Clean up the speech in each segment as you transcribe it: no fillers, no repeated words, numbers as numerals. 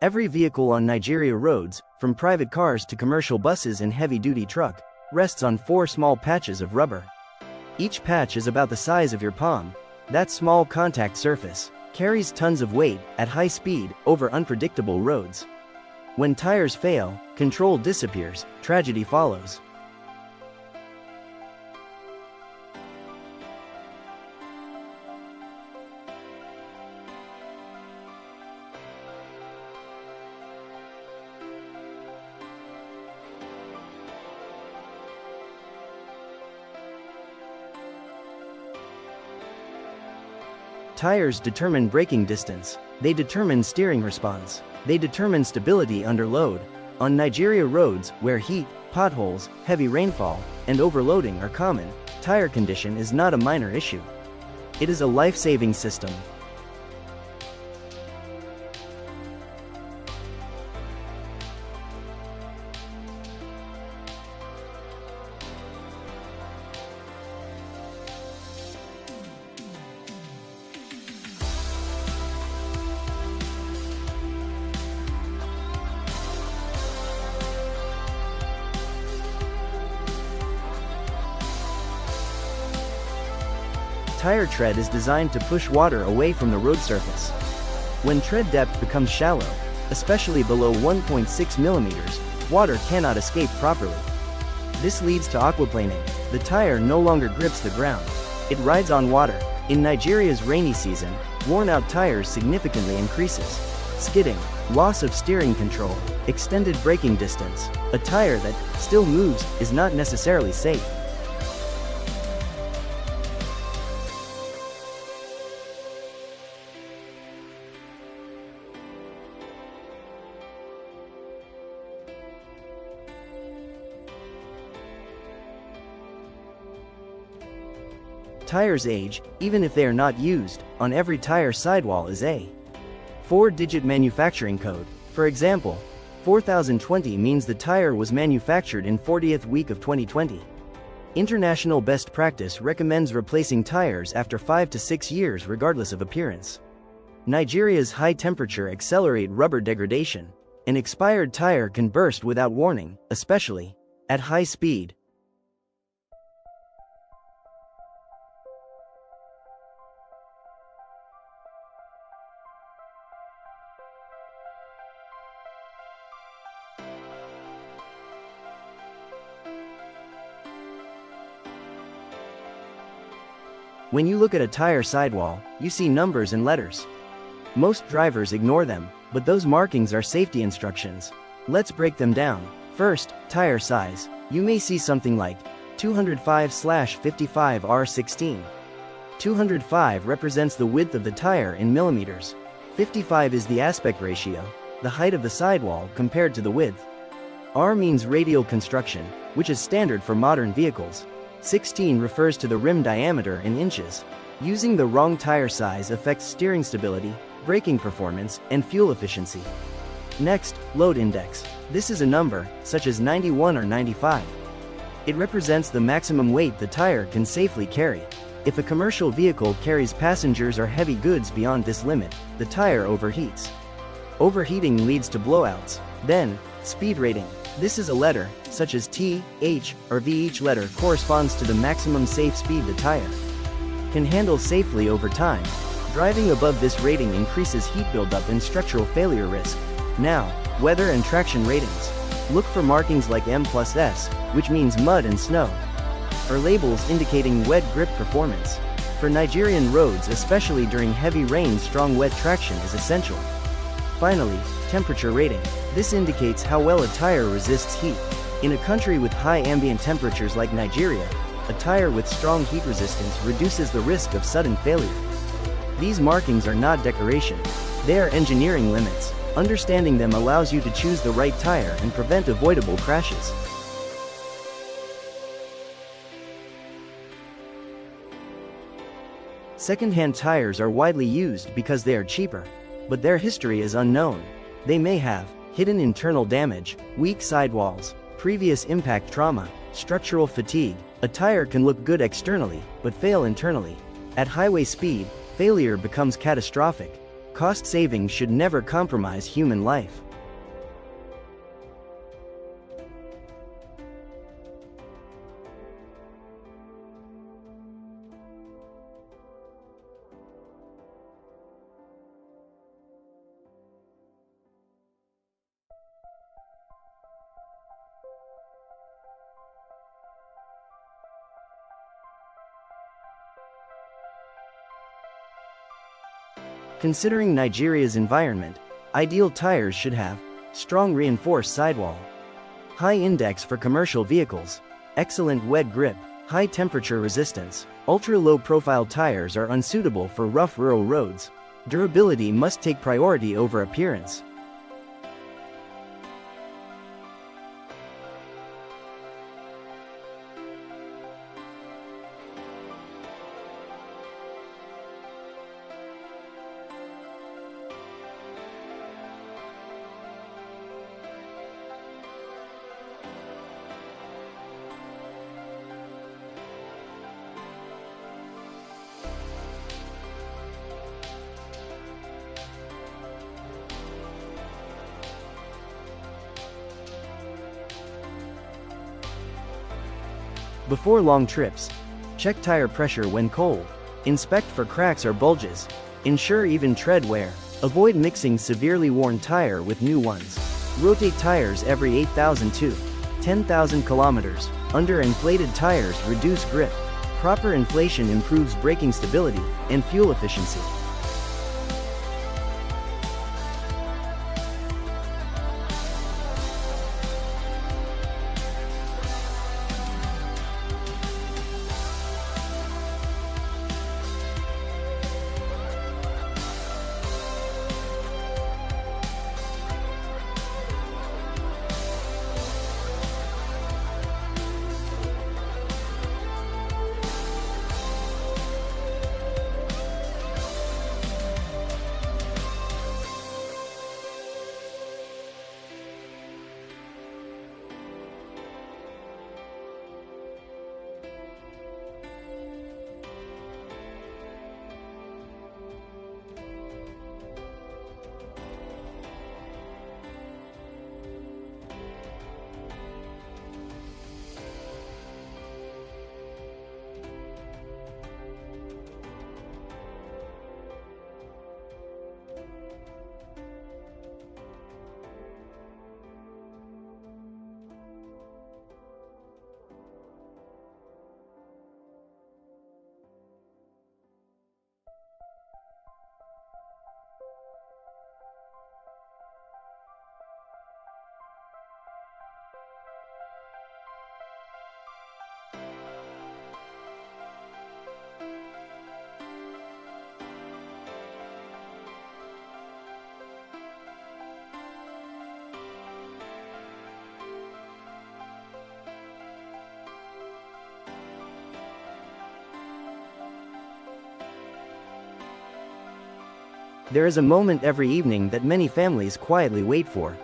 Every vehicle on Nigeria roads, from private cars to commercial buses and heavy-duty truck, rests on 4 small patches of rubber. Each patch is about the size of your palm. That small contact surface carries tons of weight at high speed over unpredictable roads. When tires fail, control disappears, tragedy follows. Tires determine braking distance. They determine steering response. They determine stability under load. On Nigeria roads, where heat, potholes, heavy rainfall, and overloading are common, tire condition is not a minor issue. It is a life-saving system. Tire tread is designed to push water away from the road surface. When tread depth becomes shallow, especially below 1.6 millimeters, water cannot escape properly. This leads to aquaplaning. The tire no longer grips the ground. It rides on water. In Nigeria's rainy season, worn-out tires significantly increases. Skidding, loss of steering control, extended braking distance. A tire that still moves is not necessarily safe. Tires age, even if they are not used. On every tire sidewall is a 4-digit manufacturing code. For example, 4020 means the tire was manufactured in 40th week of 2020. International best practice recommends replacing tires after 5 to 6 years regardless of appearance. Nigeria's high temperature accelerate rubber degradation. An expired tire can burst without warning, especially at high speed. When you look at a tire sidewall, you see numbers and letters. Most drivers ignore them, but those markings are safety instructions. Let's break them down. First, tire size. You may see something like 205/55R16. 205 represents the width of the tire in millimeters. 55 is the aspect ratio, the height of the sidewall compared to the width. R means radial construction, which is standard for modern vehicles. 16 refers to the rim diameter in inches. Using the wrong tire size affects steering stability, braking performance, and fuel efficiency. Next, load index. This is a number, such as 91 or 95. It represents the maximum weight the tire can safely carry. If a commercial vehicle carries passengers or heavy goods beyond this limit, the tire overheats. Overheating leads to blowouts. Then, speed rating. This is a letter, such as T, H, or V. Each letter corresponds to the maximum safe speed the tire can handle safely over time. Driving above this rating increases heat buildup and structural failure risk. Now, weather and traction ratings. Look for markings like M+S, which means mud and snow, or labels indicating wet grip performance. For Nigerian roads, especially during heavy rain, strong wet traction is essential. Finally, temperature rating. This indicates how well a tire resists heat. In a country with high ambient temperatures like Nigeria, a tire with strong heat resistance reduces the risk of sudden failure. These markings are not decoration. They are engineering limits. Understanding them allows you to choose the right tire and prevent avoidable crashes. Second-hand tires are widely used because they are cheaper, but their history is unknown. They may have hidden internal damage, weak sidewalls, previous impact trauma, structural fatigue. A tire can look good externally, but fail internally. At highway speed, failure becomes catastrophic. Cost savings should never compromise human life. Considering Nigeria's environment, ideal tires should have strong reinforced sidewall, high index for commercial vehicles, excellent wet grip, high temperature resistance. Ultra-low profile tires are unsuitable for rough rural roads. Durability must take priority over appearance. Before long trips, check tire pressure when cold. Inspect for cracks or bulges. Ensure even tread wear. Avoid mixing severely worn tire with new ones. Rotate tires every 8,000 to 10,000 kilometers. Underinflated tires reduce grip. Proper inflation improves braking stability and fuel efficiency. There is a moment every evening that many families quietly wait for.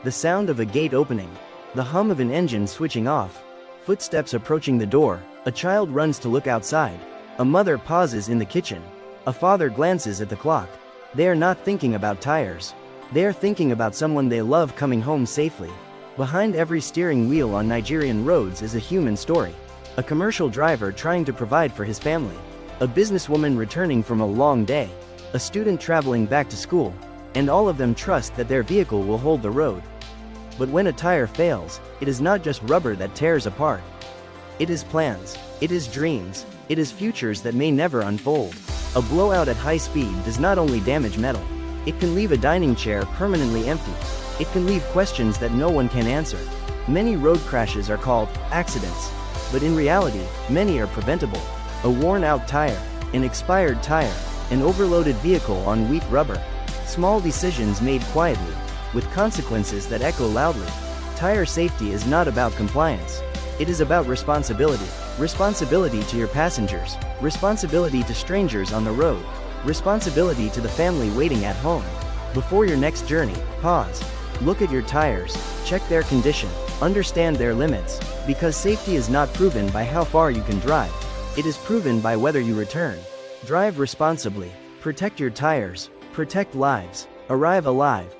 The sound of a gate opening, the hum of an engine switching off, footsteps approaching the door, a child runs to look outside, a mother pauses in the kitchen, a father glances at the clock. They are not thinking about tires. They are thinking about someone they love coming home safely. Behind every steering wheel on Nigerian roads is a human story. A commercial driver trying to provide for his family, a businesswoman returning from a long day, a student traveling back to school, and all of them trust that their vehicle will hold the road. But when a tire fails, it is not just rubber that tears apart. It is plans, it is dreams, it is futures that may never unfold. A blowout at high speed does not only damage metal, it can leave a dining chair permanently empty. It can leave questions that no one can answer. Many road crashes are called accidents, but in reality, many are preventable. A worn-out tire, an expired tire, an overloaded vehicle on weak rubber. Small decisions made quietly, with consequences that echo loudly. Tire safety is not about compliance. It is about responsibility. Responsibility to your passengers, responsibility to strangers on the road, responsibility to the family waiting at home. Before your next journey, pause. Look at your tires, check their condition, understand their limits, because safety is not proven by how far you can drive. It is proven by whether you return. Drive responsibly. Protect your tires. Protect lives. Arrive alive.